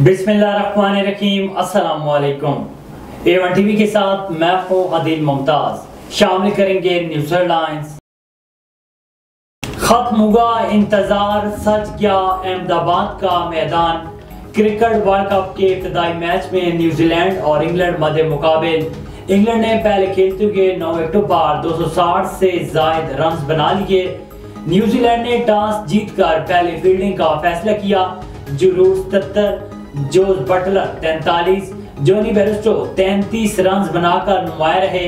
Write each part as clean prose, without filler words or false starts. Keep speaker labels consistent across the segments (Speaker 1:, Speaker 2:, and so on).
Speaker 1: बिस्मिल्लाहिर्रहमानिर्रहीम। अस्सलाम वालेकुम। A1 टीवी के साथ मैं हूं आदिल मुमताज। शामिल करेंगे न्यूज़ हेडलाइंस। खत्म हुआ इंतजार, सच गया अहमदाबाद का मैदान। क्रिकेट वर्ल्ड कप के इब्तिदाई मैच में न्यूजीलैंड और इंग्लैंड मध्य मुकाबिल। इंग्लैंड ने पहले खेलते हुए 9 विकेटों पर 260 से जायद रन बना लिए। न्यूजीलैंड ने टॉस जीतकर पहले फील्डिंग का फैसला किया। जुरूस 77, जोस बटलर 43, जोनी बेयरस्टो 33 रन बनाकर नुमाया रहे।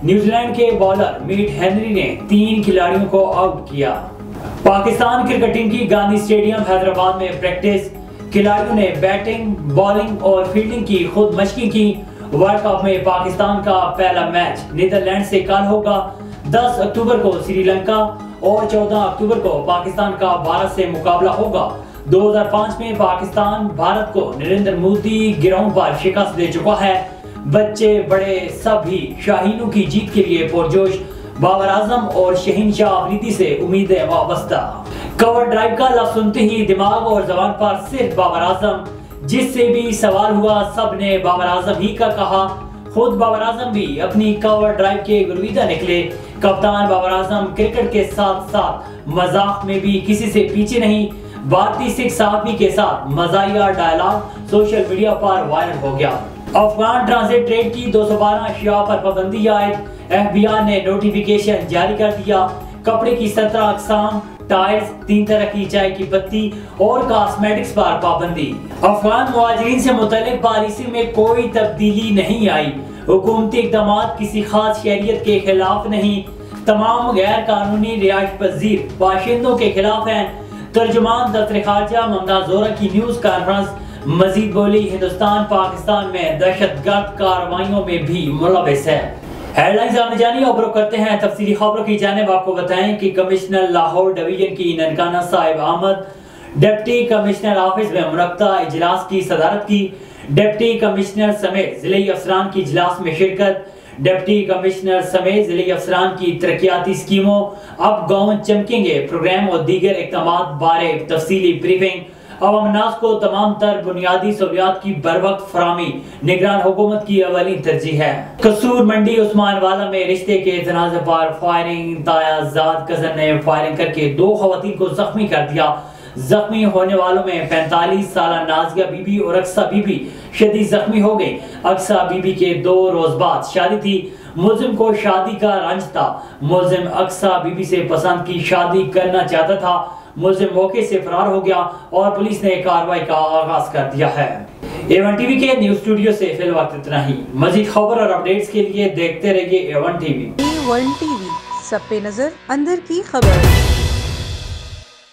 Speaker 1: न्यूजीलैंड के बॉलर मीट हेनरी ने 3 खिलाड़ियों को आउट किया। पाकिस्तान क्रिकेट टीम की गांधी स्टेडियम हैदराबाद में प्रैक्टिस। खिलाड़ियों ने बैटिंग, बॉलिंग और फील्डिंग की खुद मशक़ी की। वर्ल्ड कप में पाकिस्तान का पहला मैच नीदरलैंड से कल होगा। 10 अक्टूबर को श्रीलंका और 14 अक्टूबर को पाकिस्तान का भारत से मुकाबला होगा। 2005 में पाकिस्तान भारत को नरेंद्र मोदी गिरोह पर शिकस्त दे चुका है। बच्चे बड़े सभी शाहीनों की जीत के लिए पुरजोश। बाबर आजम और शहीनशाह अफरीदी से उम्मीदें वाबस्ता। कवर ड्राइव का लफ्ज सुनते ही दिमाग और जबान पर सिर्फ बाबर आजम। जिससे भी सवाल हुआ सब ने बाबर आजम ही का कहा। खुद बाबर आजम भी अपनी कवर ड्राइव के गुरविदा निकले। कप्तान बाबर आजम क्रिकेट के साथ साथ मजाक में भी किसी से पीछे नहीं। भारतीय सिख साहबी के साथ मजाहिया डायलॉग सोशल मीडिया पर वायरल हो गया। अफगान ट्रांजिट ट्रेड की 212 अशिया पर पाबंदी आयद। FBI ने नोटिफिकेशन जारी कर दिया। कपड़े की 17 अकसाम, टायर्स, 3 तरह की चाय की पत्ती और कॉस्मेटिक्स पर पाबंदी। अफगान मुहाजिरीन से मुतल्लिक पॉलिसी में कोई तब्दीली नहीं आई। हुकूमती इक़दाम किसी खास शरीयत के खिलाफ नहीं, तमाम गैर कानूनी रिहाइश पजीर बाशिंदों के खिलाफ हैं। तर्जुमान दफ्तर खारजा ममता जोहरा की न्यूज कॉन्फ्रेंस। मजीद बोली, हिंदुस्तान पाकिस्तान में दहशतगर्द कार्रवाइयों में भी मुलविस है। हेडलाइंस आने जानी और करते हैं तफसीली खबरों की जानिब। आपको बताएं कि कमिश्नर लाहौर डिवीजन की Nankana Sahib Ahmad deputy commissioner office में मुनक्का इजलास की सदारत की। डिप्टी कमिश्नर समेत जिले अफसरान की इजलास में शिरकत। डिप्टी कमिश्नर समेत जिले अफसरान की तरक्याती स्कीमों, अब गाँव चमकेंगे प्रोग्राम और दीगर इक़दामात बारे तफसीली ब्रीफिंग। अवामनास को तमाम तर बुनियादी सहूलियात की बरवक्त फरामी निगरान हुकूमत की अवली तरजीह है। कसूर मंडी उस्मानवाला में रिश्ते के तनाज़े पर फायरिंग। तायाजाद कजन ने फायरिंग करके 2 खवातीन को जख्मी कर दिया। जख्मी होने वालों में 45 साल नाजिया बीबी और अक्सा बीबी शदीद जख्मी हो गई। अक्सा बीबी के 2 रोज बाद शादी थी। मुल्जिम को शादी का रंज था। मुल्जिम अक्सा बीबी से पसंद की शादी करना चाहता था। मुल्जिम मौके से फरार हो गया और पुलिस ने कार्रवाई का आगाज कर दिया है। A1 टीवी के न्यूज स्टूडियो से फिल वक्त इतना ही। मजीद खबर और अपडेट्स के लिए देखते रहिए A1 टीवी।
Speaker 2: A1 टीवी, सब पे नजर, अंदर की खबर।